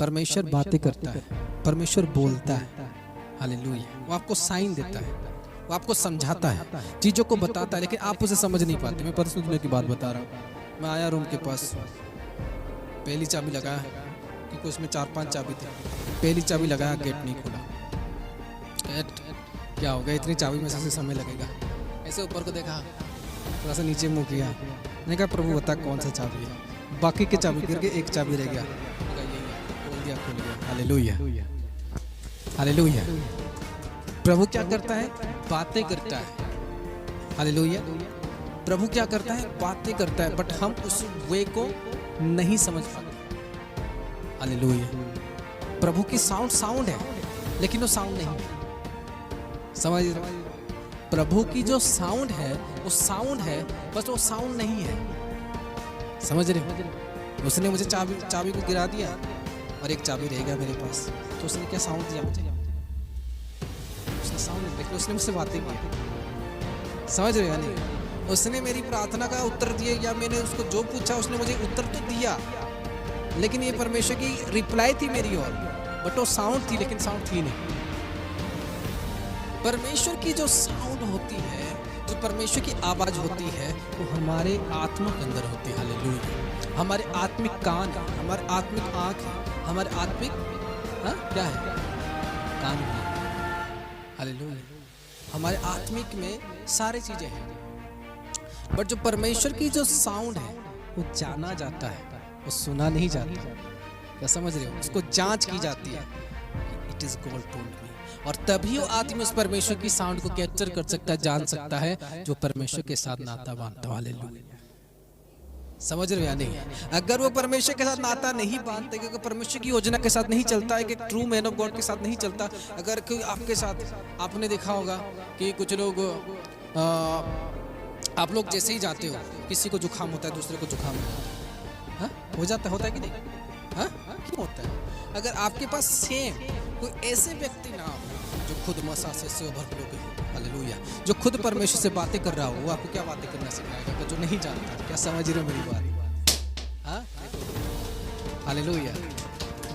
परमेश्वर बातें करता है, परमेश्वर बोलता है, हालेलुया। वो आपको साइन देता है, वो आपको समझाता है, चीज़ों को बताता है, लेकिन आप उसे समझ नहीं पाते। मैं परसों दिन की बात बता रहा हूँ। मैं आया रूम के पास, पहली चाबी लगाया क्योंकि उसमें 4-5 चाबी थी। पहली चाबी लगाया, गेट नहीं खुला। क्या होगा, इतनी चाबी में से समय लगेगा। ऐसे ऊपर को देखा, थोड़ा सा नीचे मुँह किया, मैंने कहा प्रभु बता कौन सा चाबी है। बाकी के चाबी गिर के एक चाबी रह गया, खोल दिया, खुल गया। Hallelujah, hallelujah. प्रभु क्या करता है? बातें करता है। हालेलुया। प्रभु क्या करता है? बातें करता है, बट हम उस वे को नहीं समझ पाते। हालेलुया। प्रभु की साउंड है, लेकिन वो साउंड नहीं है। समझ रहे हो? प्रभु की जो साउंड है वो साउंड है, बस वो साउंड नहीं है। समझ रहे हो? उसने मुझे चाबी को गिरा दिया और एक चाबी रह गया मेरे पास, तो उसने क्या साउंड दिया मुझे? उसने साउंड नहीं, लेकिन उसने मुझसे बातें की। समझ रहे हो? नहीं, उसने मेरी प्रार्थना का उत्तर दिया, या मैंने उसको जो पूछा उसने मुझे उत्तर तो दिया, लेकिन ये परमेश्वर की रिप्लाई थी मेरी ओर, बट वो साउंड थी, लेकिन साउंड थी नहीं। परमेश्वर की जो साउंड होती है, जो परमेश्वर की आवाज होती है, वो हमारे आत्मा के अंदर होती है। हालेलुया। हमारे आत्मिक कान, हमारे आत्मिक आंख, हमारे आत्मिक क्या है? कान है। हालेलुया। हमारे आत्मिक में सारी चीजें हैं, बट जो परमेश्वर की जो साउंड है वो जाना जाता है, वो सुना नहीं जाता। क्या समझ रहे हो? उसको जांच की जाती है, it is God told me, और तभी वो आदमी उस परमेश्वर की साउंड को कैप्चर कर सकता है, जान सकता है, जो परमेश्वर के साथ नाता बांधता है। हालेलुया। समझ रहे हो या नहीं? अगर वो परमेश्वर के साथ नाता नहीं बांधते, क्योंकि परमेश्वर की योजना के साथ नहीं चलता है, कि ट्रू मैन ऑफ गॉड के साथ नहीं चलता। अगर कोई आपके साथ, आपने देखा होगा कि कुछ लोग, आप लोग जैसे ही जाते हो, किसी को जुकाम होता है, दूसरे को जुकाम हो जाता है, होता है कि नहीं? क्यों होता है? अगर आपके पास सेम कोई ऐसे व्यक्ति ना हो जो खुद मसा से भरपूर हो, हालेलुया, जो खुद परमेश्वर से बातें कर रहा हो, वो आपको क्या बातें करना सिखाएगा? जो नहीं जानता। क्या समझ रहे हो मेरी बात? हालेलुया।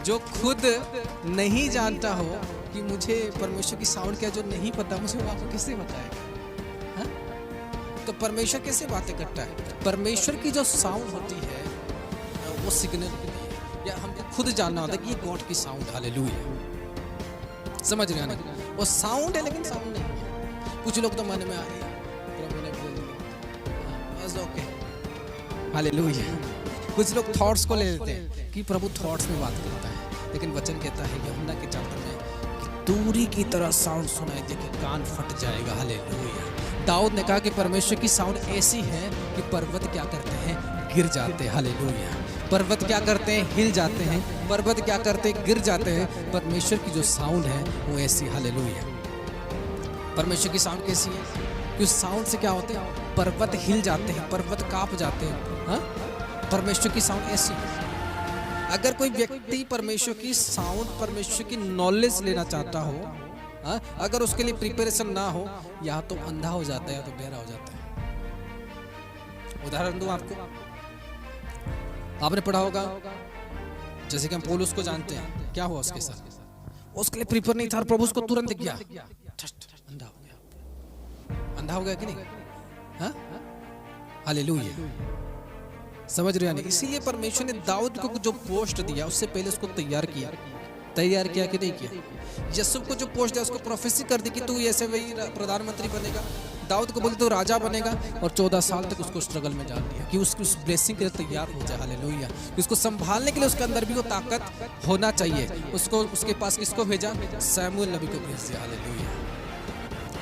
जो खुद नहीं जानता हो कि मुझे परमेश्वर की साउंड क्या, जो नहीं पता मुझे, वो आपको कैसे बताएगा? तो परमेश्वर कैसे बातें करता है? परमेश्वर की जो साउंड होती है वो सिग्नल होती है, या हमको खुद जानना होता है कि ये गॉड की साउंड। हालेलुया। समझ रहे हैं? वो साउंड है, लेकिन साउंड नहीं है। कुछ लोग तो मन में आ रहे हैं, प्रभु ने बोल दिया, बस ओके, हालेलुया। कुछ लोग थॉट्स को ले लेते हैं कि प्रभु थॉट्स में बात करता है, लेकिन वचन कहता है यूहन्ना के 4 में कि दूरी की तरह साउंड सुनाई दे कि कान फट जाएगा। हालेलुया। दाऊद ने कहा कि परमेश्वर की साउंड ऐसी है कि पर्वत क्या करते हैं? गिर जाते हैं। हालेलुया। पर्वत क्या करते हैं? हिल जाते हैं। पर्वत क्या करते हैं? गिर जाते हैं। परमेश्वर की जो साउंड है वो ऐसी। हालेलुया। परमेश्वर की साउंड कैसी है? कि उस साउंड से क्या होते हैं? पर्वत हिल जाते हैं, पर्वत कांप जाते हैं। परमेश्वर की साउंड ऐसी है। अगर कोई व्यक्ति परमेश्वर की साउंड, परमेश्वर की नॉलेज लेना चाहता हो, अगर उसके लिए प्रिपरेशन ना हो, या तो अंधा हो जाता है या तो बहरा हो जाता है। उदाहरण दूं आपको, आपने पढ़ा होगा, जैसे कि हम पौलुस को जानते हैं, क्या हुआ उसके साथ? उसके लिए प्रिपेयर नहीं था, प्रभु उसको तुरंत दिख गया, अंधा हो गया। अंधा हो गया कि नहीं? हालेलुया। समझ रहे हैं? इसीलिए परमेश्वर ने दाऊद को जो पोस्ट दिया, उससे पहले उसको तैयार किया कि नहीं किया? यूसुफ को जो पोस्ट दिया, उसको प्रोफेसी कर दी कि तू ऐसे वही प्रधानमंत्री बनेगा। दाऊद को बोले तो राजा बनेगा, और 14 साल तक उसको स्ट्रगल में डाल दिया कि उसकी उस ब्लेसिंग के लिए तैयार हो जाए। हालेलुया। उसको संभालने के लिए उसके अंदर भी वो ताकत होना चाहिए। उसको, उसके पास किसको भेजा? शमूएल नबी को भेज दिया। हालेलुया।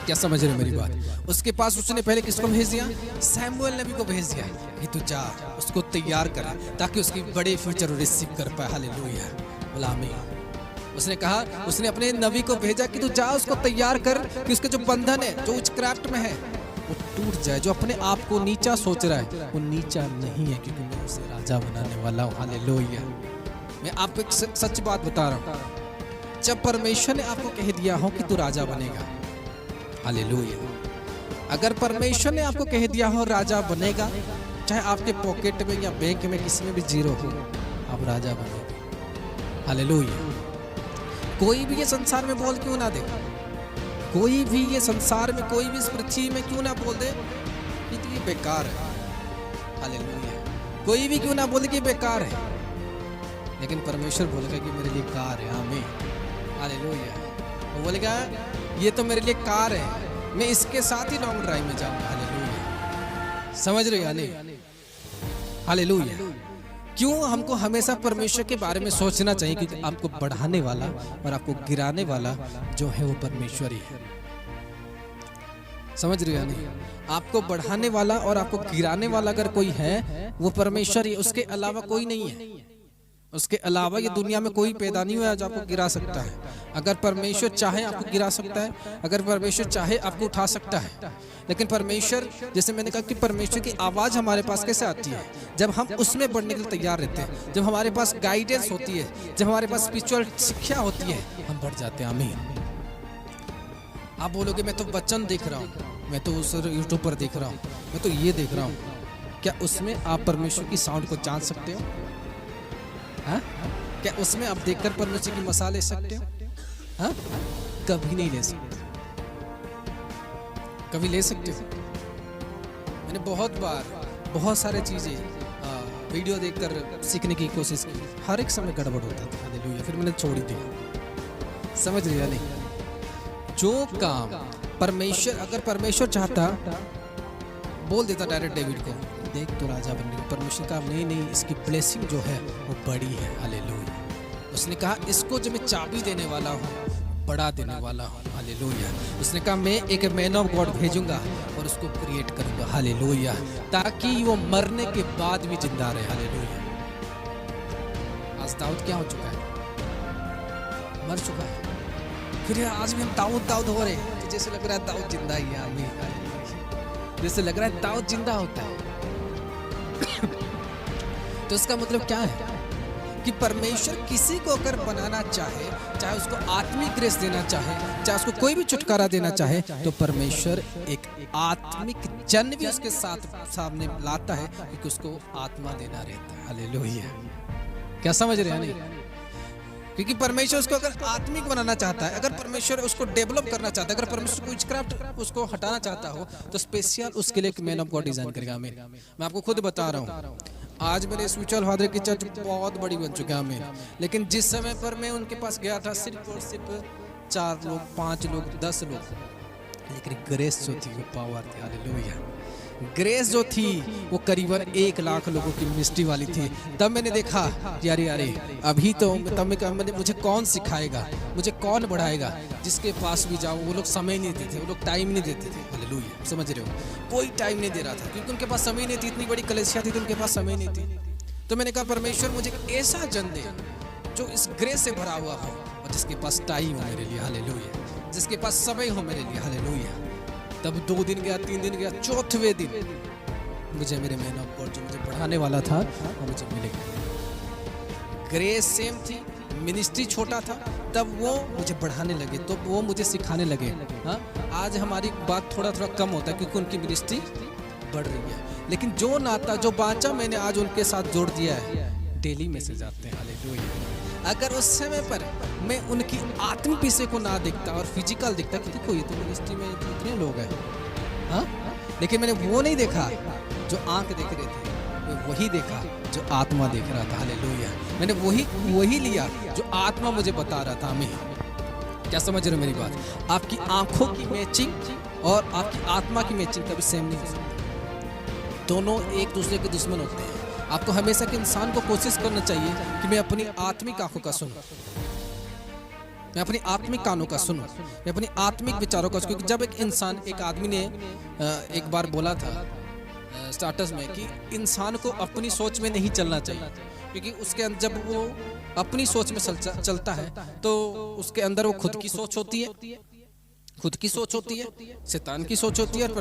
क्या समझ रहे मेरी बात? उसके पास उसने पहले किसको भेज दिया? शमूएल नबी को भेज दिया कि तू जा, उसको तैयार कर, ताकि उसकी बड़े फ्यूचर रिसीव कर पाए। हालेलुया। बोला आमीन। उसने कहा, उसने अपने नबी को भेजा कि तू जा, उसको तैयार कर कि उसके जो बंधन है, जो विचक्राफ्ट में है, वो टूट जाए। जो अपने आप को नीचा सोच रहा है, वो नीचा नहीं है, क्योंकि मैं उसे राजा बनाने वाला हूँ। हालेलुया। मैं आपको एक सच बात बता रहा हूँ, जब परमेश्वर ने आपको कह दिया हो कि तू राजा बनेगा, हालेलुया, अगर परमेश्वर ने आपको कह दिया हो राजा बनेगा, चाहे आपके पॉकेट में या बैंक में किसी में भी जीरो हो, आप राजा बनेंगे। हालेलुया। कोई भी ये संसार में बोल क्यों ना दे, कोई भी ये संसार में, कोई भी इस पृथ्वी में क्यों ना बोल दे कि ये बेकार है, हालेलुया। कोई भी क्यों ना बोले कि बेकार है, लेकिन परमेश्वर बोलेगा कि मेरे लिए कार है, आमीन, हालेलुया। वो बोलेगा ये तो मेरे लिए कार है, मैं इसके साथ ही लॉन्ग ड्राइव में जाऊंगा, हालेलुया। समझ रहे हो या नहीं, हालेलुया। क्यों हमको हमेशा परमेश्वर के बारे में सोचना चाहिए, क्योंकि आपको बढ़ाने वाला और आपको गिराने वाला जो है वो परमेश्वर ही है। समझ रहे हो या नहीं, आपको बढ़ाने वाला और आपको गिराने वाला अगर कोई है वो परमेश्वर ही, उसके अलावा कोई नहीं है। उसके अलावा ये दुनिया में कोई पैदा नहीं हुआ जो आपको गिरा सकता है। अगर परमेश्वर चाहे आपको गिरा सकता है, अगर परमेश्वर चाहे आपको उठा सकता है, लेकिन परमेश्वर, जैसे मैंने कहा कि परमेश्वर की आवाज़ हमारे पास कैसे आती है, जब हम उसमें बढ़ने के लिए तैयार रहते हैं, जब हमारे पास गाइडेंस होती है, जब हमारे पास स्पिरिचुअल शिक्षा होती है, हम बढ़ जाते हैं, आमीन। आप बोलोगे मैं तो वचन देख रहा हूँ, मैं तो उस यूट्यूब पर देख रहा हूँ, मैं तो ये देख रहा हूँ, क्या उसमें आप परमेश्वर की साउंड को जान सकते हो? हाँ? क्या उसमें आप देखकर परमेश्वर की मसाल ले सकते हो? हाँ? कभी नहीं ले सकते, कभी ले सकते हो? मैंने बहुत बार बहुत सारे चीजें वीडियो देखकर सीखने की कोशिश की, हर एक समय गड़बड़ होता था, हालेलुया। फिर मैंने छोड़ ही दिया। समझ रहे नहीं, जो काम परमेश्वर, अगर परमेश्वर चाहता बोल देता डायरेक्ट डेविड को, देख तो राजा बनने को, परमेश्वर कहा नहीं नहीं, इसकी ब्लेसिंग जो है वो बड़ी है, हालेलुया। उसने कहा इसको जो मैं चाबी देने वाला हूँ, बढ़ा देने वाला हूँ, हालेलुया। उसने कहा मैं एक मैन ऑफ गॉड भेजूंगा और उसको क्रिएट करूंगा, हालेलुया, ताकि वो मरने के बाद भी जिंदा रहे, हालेलुया। आज दाऊद क्या हो चुका है? मर चुका है। फिर आज भी हम दाऊद दाऊद हो रहे हैं, तो जैसे लग रहा है दाऊद जिंदा ही है, आमीन। जैसे लग रहा है दाऊद जिंदा होता है। तो इसका मतलब क्या है कि परमेश्वर किसी को अगर बनाना चाहे, चाहे उसको आत्मिक ग्रेस देना चाहे, चाहे उसको कोई भी छुटकारा देना चाहे, तो परमेश्वर एक आत्मिक जन भी उसके साथ सामने लाता है, क्योंकि उसको आत्मा देना रहता है, हालेलुया। क्या समझ रहे हैं? नहीं, क्योंकि परमेश्वर उसको अगर आत्मिक बनाना चाहता है, अगर परमेश्वर उसको डेवलप करना चाहता है, अगर परमेश्वर विचक्राफ्ट उसको हटाना चाहता हो, तो स्पेशल उसके लिए एक मैन ऑफ गॉड डिजाइन करेगा। मैं आपको खुद बता रहा हूँ, आज मेरे स्पिरिचुअल फादर की चर्च बहुत बड़ी बन चुकी है, लेकिन जिस समय पर मैं उनके पास गया था, सिर्फ और सिर्फ 4 लोग, 5 लोग, 10 लोग, लेकिन ग्रेस जो थी वो पावर थी, हालेलुया। ग्रेस जो थी वो करीबन 1 लाख लोगों की मिनिस्ट्री वाली थी। तब मैंने देखा यारे यारे, अभी तो तब मैं कहा मुझे कौन सिखाएगा, मुझे कौन बढ़ाएगा। जिसके पास भी जाऊँ वो लोग समय नहीं देते थे, वो लोग टाइम नहीं देते थे, हालेलुया। समझ रहे हो, कोई टाइम नहीं दे रहा था, क्योंकि उनके पास समय नहीं थी। इतनी बड़ी कलीसिया थी तो उनके पास समय नहीं थी। तो मैंने कहा परमेश्वर मुझे ऐसा जन दे जो इस ग्रेस से भरा हुआ हो, और जिसके पास टाइम हो मेरे लिए, हालेलुया, जिसके पास समय हो मेरे लिए, हालेलुया। तब 2 दिन गया, 3 दिन गया, 4वें दिन मुझे मेरे मैन ऑफ गॉड जो मुझे बढ़ाने वाला था वो मुझे मिल गया। ग्रेस सेम थी, मिनिस्ट्री छोटा था, तब वो मुझे बढ़ाने लगे, तो वो मुझे सिखाने लगे। हाँ, आज हमारी बात थोड़ा कम होता है क्योंकि उनकी मिनिस्ट्री बढ़ रही है, लेकिन जो नाता, जो बांचा मैंने आज उनके साथ जोड़ दिया है, डेली मैसेज आते हैं, हालेलुया। अगर उस समय पर मैं उनकी आत्मिक विषय को ना देखता और फिजिकल देखता कि देखो ये तो मिनिस्ट्री में इतने लोग हैं, हाँ, लेकिन मैंने वो नहीं देखा जो आंख देख रहे थे, मैं वही देखा जो आत्मा देख रहा था, हालेलुया। मैंने वही लिया जो आत्मा मुझे बता रहा था। मैं क्या समझ रहे हो मेरी बात? आपकी आंखों की मैचिंग और आपकी आत्मा की मैचिंग कभी सेम नहीं हो सकती, दोनों एक दूसरे के दुश्मन होते हैं। आपको हमेशा के इंसान को कोशिश करना चाहिए कि मैं अपनी आत्मिक आंखों का सुनूं, मैं अपनी आत्मिक कानों का सुनूं, मैं अपनी आत्मिक विचारों का, क्योंकि जब एक इंसान, एक आदमी ने एक बार बोला था स्टार्टस में कि इंसान को अपनी सोच में नहीं चलना चाहिए, क्योंकि उसके अंदर जब वो अपनी सोच में चलता है तो उसके अंदर वो खुद की सोच होती है, खुद की सोच होती है, शैतान की सोच होती है, और